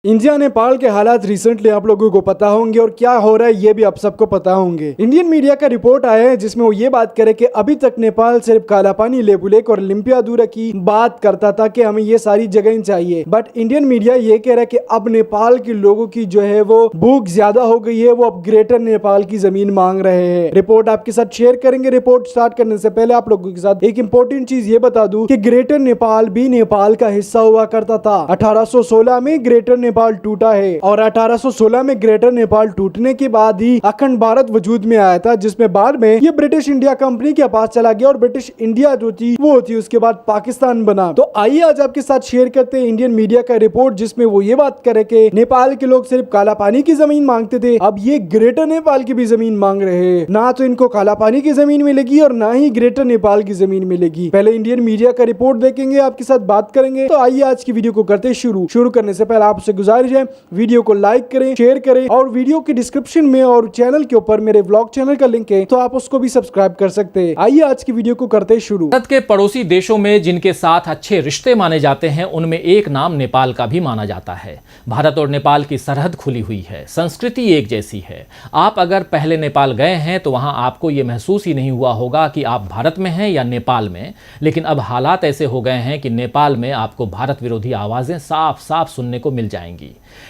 India Nepal के हालात recently आप लोगों को पता होंगे और क्या हो रहा है ये भी आप सबको पता होंगे। इंडियन मीडिया का रिपोर्ट आया है जिसमें वो ये बात करे कि अभी तक नेपाल सिर्फ काला पानी, लेबू लेक और लिम्पियाधुरा की बात करता था कि हमें ये सारी जगह चाहिए, बट इंडियन मीडिया ये कह रहा है कि अब नेपाल के लोगों की जो है वो भूख ज्यादा हो गई है, वो अब ग्रेटर नेपाल की जमीन मांग रहे हैं। रिपोर्ट आपके साथ शेयर करेंगे। रिपोर्ट स्टार्ट करने से पहले आप लोगों के साथ एक इंपॉर्टेंट चीज ये बता दूं कि ग्रेटर नेपाल भी नेपाल का हिस्सा हुआ करता था। 1816 में ग्रेटर नेपाल टूटा है और 1816 में ग्रेटर नेपाल टूटने के बाद ही अखंड भारत वजूद में आया था, जिसमें बाद में ये ब्रिटिश इंडिया कंपनी के पास चला गया और ब्रिटिश इंडिया जो थी वो थी उसके बाद पाकिस्तान बना। तो आइए आज आपके साथ शेयर करते हैं इंडियन मीडिया का रिपोर्ट जिसमें वो ये बात करे कि नेपाल के लोग सिर्फ काला पानी की जमीन मांगते थे, अब ये ग्रेटर नेपाल की भी जमीन मांग रहे हैं। ना तो इनको काला पानी की जमीन मिलेगी और ना ही ग्रेटर नेपाल की जमीन मिलेगी। पहले इंडियन मीडिया का रिपोर्ट देखेंगे, आपके साथ बात करेंगे। तो आइए आज की वीडियो को करते शुरू करने से पहले आपसे गुजारिश है वीडियो को लाइक करें, शेयर करें और वीडियो के डिस्क्रिप्शन में और चैनल के ऊपर मेरे व्लॉग चैनल का लिंक है, तो आप उसको भी सब्सक्राइब कर सकते हैं। आइए आज की वीडियो को करते शुरू। भारत के पड़ोसी देशों में जिनके साथ अच्छे रिश्ते माने जाते हैं उनमें एक नाम नेपाल का भी माना जाता है। भारत और नेपाल की सरहद खुली हुई है, संस्कृति एक जैसी है। आप अगर पहले नेपाल गए हैं तो वहां आपको यह महसूस ही नहीं हुआ होगा कि आप भारत में हैं या नेपाल में, लेकिन अब हालात ऐसे हो गए हैं कि नेपाल में आपको भारत विरोधी आवाजें साफ साफ सुनने को मिल जाएंगी।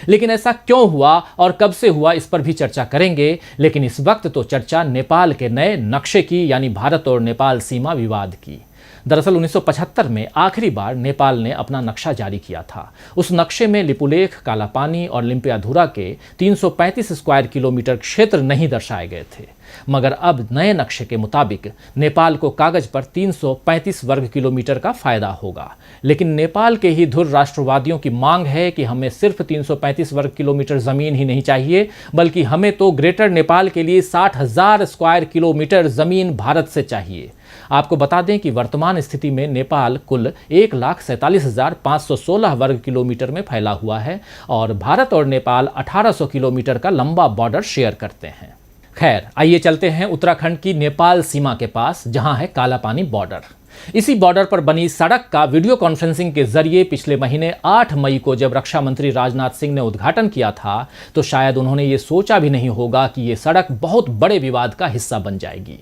लेकिन ऐसा क्यों हुआ और कब से हुआ, इस पर भी चर्चा करेंगे। लेकिन इस वक्त तो चर्चा नेपाल के नए नक्शे की, यानी भारत और नेपाल सीमा विवाद की। दरअसल 1975 में आखिरी बार नेपाल ने अपना नक्शा जारी किया था। उस नक्शे में लिपुलेख, काला पानी और लिम्पियाधुरा के 335 स्क्वायर किलोमीटर क्षेत्र नहीं दर्शाए गए थे, मगर अब नए नक्शे के मुताबिक नेपाल को कागज पर 335 वर्ग किलोमीटर का फायदा होगा। लेकिन नेपाल के ही धुर राष्ट्रवादियों की मांग है कि हमें सिर्फ 335 वर्ग किलोमीटर जमीन ही नहीं चाहिए, बल्कि हमें तो ग्रेटर नेपाल के लिए 60,000 स्क्वायर किलोमीटर जमीन भारत से चाहिए। आपको बता दें कि वर्तमान स्थिति में नेपाल कुल 1,47,516 वर्ग किलोमीटर में फैला हुआ है और भारत और नेपाल 1800 किलोमीटर का लंबा बॉर्डर शेयर करते हैं। खैर, आइए चलते हैं उत्तराखंड की नेपाल सीमा के पास, जहां है काला पानी बॉर्डर। इसी बॉर्डर पर बनी सड़क का वीडियो कॉन्फ्रेंसिंग के जरिए पिछले महीने 8 मई को जब रक्षा मंत्री राजनाथ सिंह ने उद्घाटन किया था, तो शायद उन्होंने ये सोचा भी नहीं होगा कि ये सड़क बहुत बड़े विवाद का हिस्सा बन जाएगी।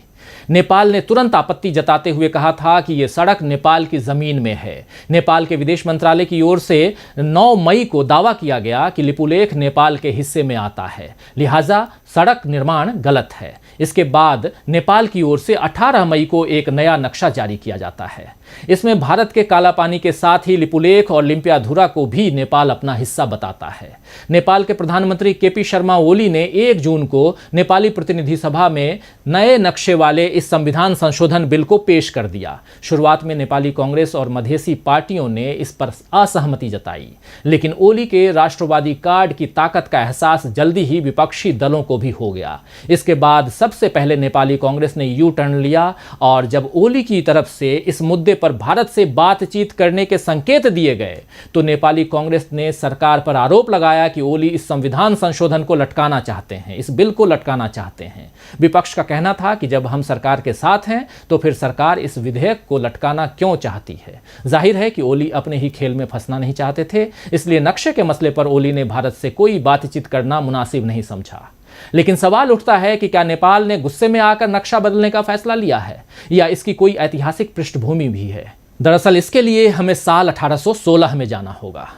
नेपाल ने तुरंत आपत्ति जताते हुए कहा था कि यह सड़क नेपाल की जमीन में है। नेपाल के विदेश मंत्रालय की ओर से 9 मई को दावा किया गया कि लिपुलेख नेपाल के हिस्से में आता है, लिहाजा सड़क निर्माण गलत है। इसके बाद नेपाल की ओर से 18 मई को एक नया नक्शा जारी किया जाता है। इसमें भारत के काला पानी के साथ ही लिपुलेख और लिम्पियाधुरा को भी नेपाल अपना हिस्सा बताता है। नेपाल के प्रधानमंत्री केपी शर्मा ओली ने 1 जून को नेपाली प्रतिनिधि सभा में नए नक्शे वाले इस संविधान संशोधन बिल को पेश कर दिया। शुरुआत में नेपाली कांग्रेस और मधेसी पार्टियों ने इस पर असहमति जताई, लेकिन ओली के राष्ट्रवादी कार्ड की ताकत का एहसास जल्दी ही विपक्षी दलों को भी हो गया। इसके बाद सबसे पहले नेपाली कांग्रेस ने यू टर्न लिया और जब ओली की तरफ से इस मुद्दे पर भारत से बातचीत करने के संकेत दिए गए तो नेपाली कांग्रेस ने सरकार पर आरोप लगाया कि ओली इस संविधान संशोधन को लटकाना चाहते हैं, इस बिल को लटकाना चाहते हैं। विपक्ष का कहना था कि जब हम सरकार के साथ हैं तो फिर सरकार इस विधेयक को लटकाना क्यों चाहती है। जाहिर है कि ओली अपने ही खेल में फंसना नहीं चाहते थे, इसलिए नक्शे के मसले पर ओली ने भारत से कोई बातचीत करना मुनासिब नहीं समझा। लेकिन सवाल उठता है कि क्या नेपाल ने गुस्से में आकर नक्शा बदलने का फैसला लिया है या इसकी कोई ऐतिहासिक पृष्ठभूमि भी है। दरअसल इसके लिए हमें साल 1816 में जाना होगा,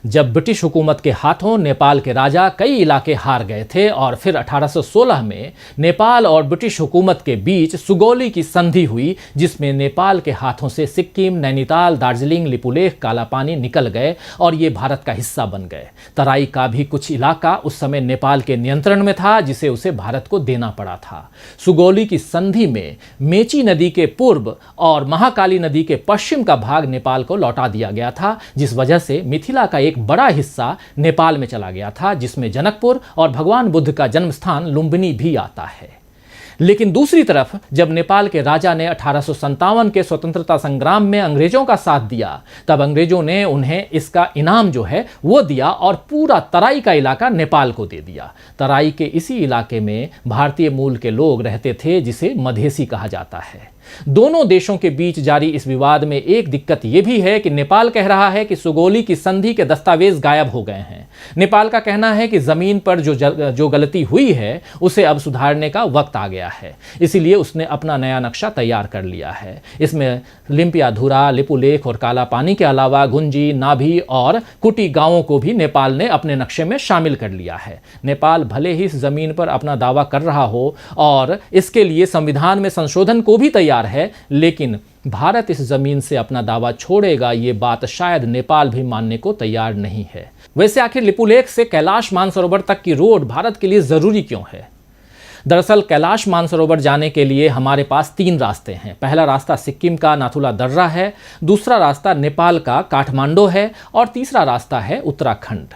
जब ब्रिटिश हुकूमत के हाथों नेपाल के राजा कई इलाके हार गए थे और फिर 1816 में नेपाल और ब्रिटिश हुकूमत के बीच सुगौली की संधि हुई, जिसमें नेपाल के हाथों से सिक्किम, नैनीताल, दार्जिलिंग, लिपुलेख, काला पानी निकल गए और ये भारत का हिस्सा बन गए। तराई का भी कुछ इलाका उस समय नेपाल के नियंत्रण में था, जिसे उसे भारत को देना पड़ा था। सुगौली की संधि में मेची नदी के पूर्व और महाकाली नदी के पश्चिम का भाग नेपाल को लौटा दिया गया था, जिस वजह से मिथिला का एक बड़ा हिस्सा नेपाल में चला गया था, जिसमें जनकपुर और भगवान बुद्ध का जन्म स्थान लुम्बिनी भी आता है। लेकिन दूसरी तरफ जब नेपाल के राजा ने 1857 के स्वतंत्रता संग्राम में अंग्रेजों का साथ दिया, तब अंग्रेजों ने उन्हें इसका इनाम जो है वो दिया और पूरा तराई का इलाका नेपाल को दे दिया। तराई के इसी इलाके में भारतीय मूल के लोग रहते थे, जिसे मधेसी कहा जाता है। दोनों देशों के बीच जारी इस विवाद में एक दिक्कत यह भी है कि नेपाल कह रहा है कि सुगौली की संधि के दस्तावेज गायब हो गए हैं। नेपाल का कहना है कि जमीन पर जो गलती हुई है उसे अब सुधारने का वक्त आ गया है, इसीलिए उसने अपना नया नक्शा तैयार कर लिया है। इसमें लिम्पियाधुरा, लिपुलेख और कालापानी के अलावा गुंजी, नाभी और कुटी गांवों को भी नेपाल ने अपने नक्शे में शामिल कर लिया है। नेपाल भले ही इस जमीन पर अपना दावा कर रहा हो और इसके लिए संविधान में संशोधन को भी तैयार है, लेकिन भारत इस जमीन से अपना दावा छोड़ेगा ये बात शायद नेपाल भी मानने को तैयार नहीं है। वैसे आखिर लिपुलेख से कैलाश मानसरोवर तक की रोड भारत के लिए जरूरी क्यों है? दरअसल कैलाश मानसरोवर जाने के लिए हमारे पास 3 रास्ते हैं। पहला रास्ता सिक्किम का नाथुला दर्रा है, दूसरा रास्ता नेपाल का काठमांडू है और तीसरा रास्ता है उत्तराखंड।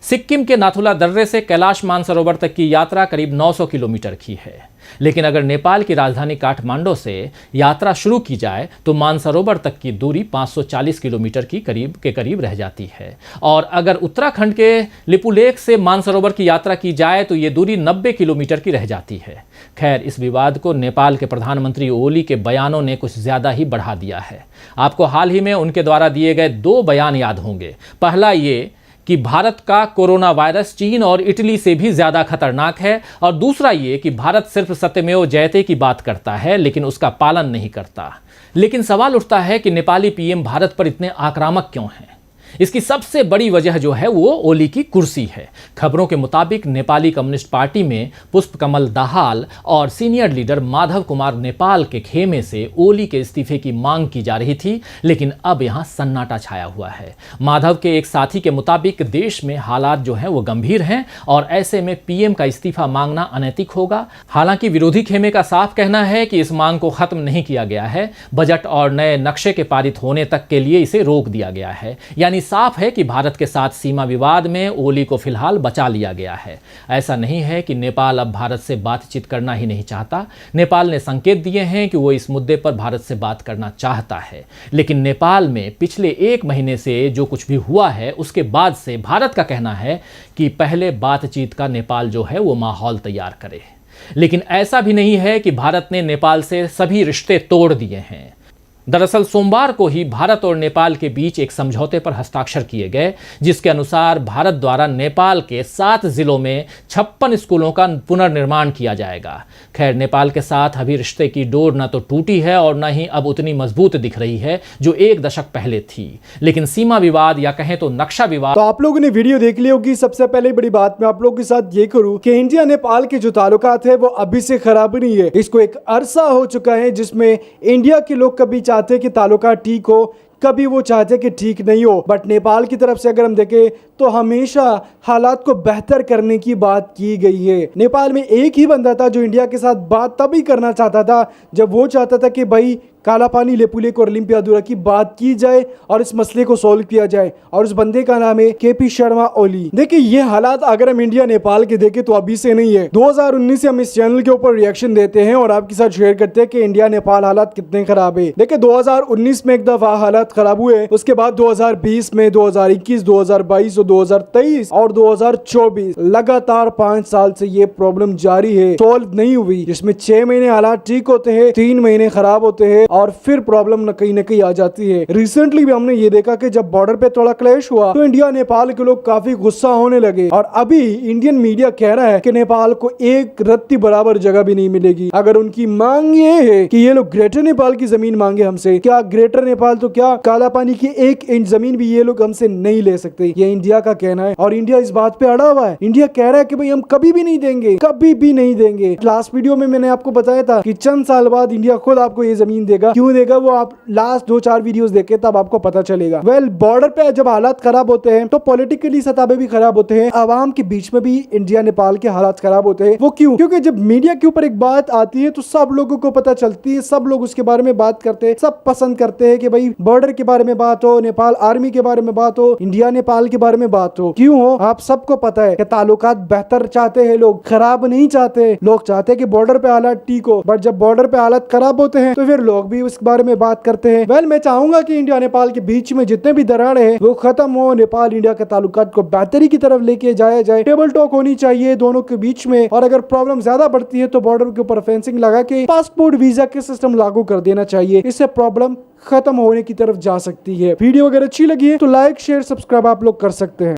सिक्किम के नाथुला दर्रे से कैलाश मानसरोवर तक की यात्रा करीब 900 किलोमीटर की है, लेकिन अगर नेपाल की राजधानी काठमांडू से यात्रा शुरू की जाए तो मानसरोवर तक की दूरी 540 किलोमीटर के करीब रह जाती है। और अगर उत्तराखंड के लिपुलेख से मानसरोवर की यात्रा की जाए तो ये दूरी 90 किलोमीटर की रह जाती है। खैर, इस विवाद को नेपाल के प्रधानमंत्री ओली के बयानों ने कुछ ज़्यादा ही बढ़ा दिया है। आपको हाल ही में उनके द्वारा दिए गए 2 बयान याद होंगे। पहला ये कि भारत का कोरोना वायरस चीन और इटली से भी ज़्यादा खतरनाक है, और दूसरा ये कि भारत सिर्फ सत्यमेव जयते की बात करता है लेकिन उसका पालन नहीं करता। लेकिन सवाल उठता है कि नेपाली पीएम भारत पर इतने आक्रामक क्यों हैं? इसकी सबसे बड़ी वजह जो है वो ओली की कुर्सी है। खबरों के मुताबिक नेपाली कम्युनिस्ट पार्टी में पुष्प कमल दाहाल और सीनियर लीडर माधव कुमार नेपाल के खेमे से ओली के इस्तीफे की मांग की जा रही थी, लेकिन अब यहां सन्नाटा छाया हुआ है। माधव के एक साथी के मुताबिक देश में हालात जो हैं वो गंभीर हैं और ऐसे में पीएम का इस्तीफा मांगना अनैतिक होगा। हालांकि विरोधी खेमे का साफ कहना है कि इस मांग को खत्म नहीं किया गया है, बजट और नए नक्शे के पारित होने तक के लिए इसे रोक दिया गया है। यानी साफ है कि भारत के साथ सीमा विवाद में ओली को फिलहाल बचा लिया गया है। ऐसा नहीं है कि नेपाल अब भारत से बातचीत करना ही नहीं चाहता। नेपाल ने संकेत दिए हैं कि वो इस मुद्दे पर भारत से बात करना चाहता है, लेकिन नेपाल में पिछले 1 महीने से जो कुछ भी हुआ है उसके बाद से भारत का कहना है कि पहले बातचीत का नेपाल जो है वो माहौल तैयार करे। लेकिन ऐसा भी नहीं है कि भारत ने नेपाल से सभी रिश्ते तोड़ दिए हैं। दरअसल सोमवार को ही भारत और नेपाल के बीच एक समझौते पर हस्ताक्षर किए गए, जिसके अनुसार भारत द्वारा नेपाल के 7 जिलों में 56 स्कूलों का पुनर्निर्माण किया जाएगा। खैर, नेपाल के साथ अभी रिश्ते की डोर न तो टूटी है और न ही अब उतनी मजबूत दिख रही है जो 1 दशक पहले थी। लेकिन सीमा विवाद या कहें तो नक्शा विवाद। तो आप लोगों ने वीडियो देख ली होगी। सबसे पहले बड़ी बात मैं आप लोगों के साथ ये करूं कि इंडिया नेपाल के जो ताल्लुकात है वो अभी से खराब नहीं है। इसको एक अरसा हो चुका है जिसमें इंडिया के लोग कभी चाहते कि ताल्लुकात ठीक हो, कभी वो चाहते कि ठीक नहीं हो। बट नेपाल की तरफ से अगर हम देखें तो हमेशा हालात को बेहतर करने की बात की गई है। नेपाल में एक ही बंदा था जो इंडिया के साथ बात तभी करना चाहता था जब वो चाहता था कि भाई कालापानी, लिपुलेख और लिम्पियाधुरा की बात की जाए और इस मसले को सॉल्व किया जाए, और उस बंदे का नाम है केपी शर्मा ओली। देखिए, ये हालात अगर हम इंडिया नेपाल के देखें तो अभी से नहीं है। 2019 से हम इस चैनल के ऊपर रिएक्शन देते हैं और आपके साथ शेयर करते हैं कि इंडिया नेपाल हालात कितने खराब है। देखिए, 2019 में एक दफा हालात खराब हुए, उसके बाद 2020 में, 2021, 2022 और 2023 और 2024 लगातार 5 साल से ये प्रॉब्लम जारी है, सॉल्व नहीं हुई। जिसमें 6 महीने हालात ठीक होते हैं, 3 महीने खराब होते हैं और फिर प्रॉब्लम न कहीं आ जाती है। रिसेंटली भी हमने ये देखा कि जब बॉर्डर पे थोड़ा क्लैश हुआ तो इंडिया नेपाल के लोग काफी गुस्सा होने लगे, और अभी इंडियन मीडिया कह रहा है कि नेपाल को एक रत्ती बराबर जगह भी नहीं मिलेगी। अगर उनकी मांग ये है कि ये लोग ग्रेटर नेपाल की जमीन मांगे हमसे, क्या ग्रेटर नेपाल तो क्या कालापानी की 1 इंच जमीन भी ये लोग हमसे नहीं ले सकते, ये इंडिया का कहना है। और इंडिया इस बात पे अड़ा हुआ है। इंडिया कह रहा है कि भाई हम कभी भी नहीं देंगे, कभी भी नहीं देंगे। लास्ट वीडियो में मैंने आपको बताया था कि चंद साल बाद इंडिया खुद आपको ये जमीन देगा। क्यों देगा वो आप लास्ट 2-4 वीडियोस देखे तब आपको पता चलेगा। बॉर्डर पे जब हालात खराब होते हैं तो पॉलिटिकली सतह पे भी खराब होते हैं, आवाम के बीच में भी इंडिया नेपाल के हालात खराब होते हैं। वो क्यों? क्योंकि जब मीडिया के ऊपर एक बात आती है तो सब लोगों को पता चलती है, सब लोग उसके बारे में बात करते हैं, सब पसंद करते हैं कि भाई बॉर्डर के बारे में बात हो, नेपाल आर्मी के बारे में बात हो, इंडिया नेपाल के बारे में बात हो। क्यों हो? आप सबको पता है कि ताल्लुकात बेहतर चाहते हैं लोग, खराब नहीं चाहते। लोग चाहते हैं कि बॉर्डर पे हालात ठीक हो, बट जब बॉर्डर पे हालात खराब होते हैं तो फिर लोग भी उस बारे में बात करते हैं। वेल, मैं चाहूंगा कि इंडिया नेपाल के बीच में जितने भी दरारें हैं वो खत्म हो, नेपाल इंडिया के ताल्लुकात को बेहतरी की तरफ लेके जाया जाए, टेबल टॉक होनी चाहिए दोनों के बीच में, और अगर प्रॉब्लम ज्यादा बढ़ती है तो बॉर्डर के ऊपर फेंसिंग लगा के पासपोर्ट वीजा के सिस्टम लागू कर देना चाहिए। इससे प्रॉब्लम खत्म होने की तरफ जा सकती है। वीडियो अगर अच्छी लगी है तो लाइक शेयर सब्सक्राइब आप लोग कर सकते हैं।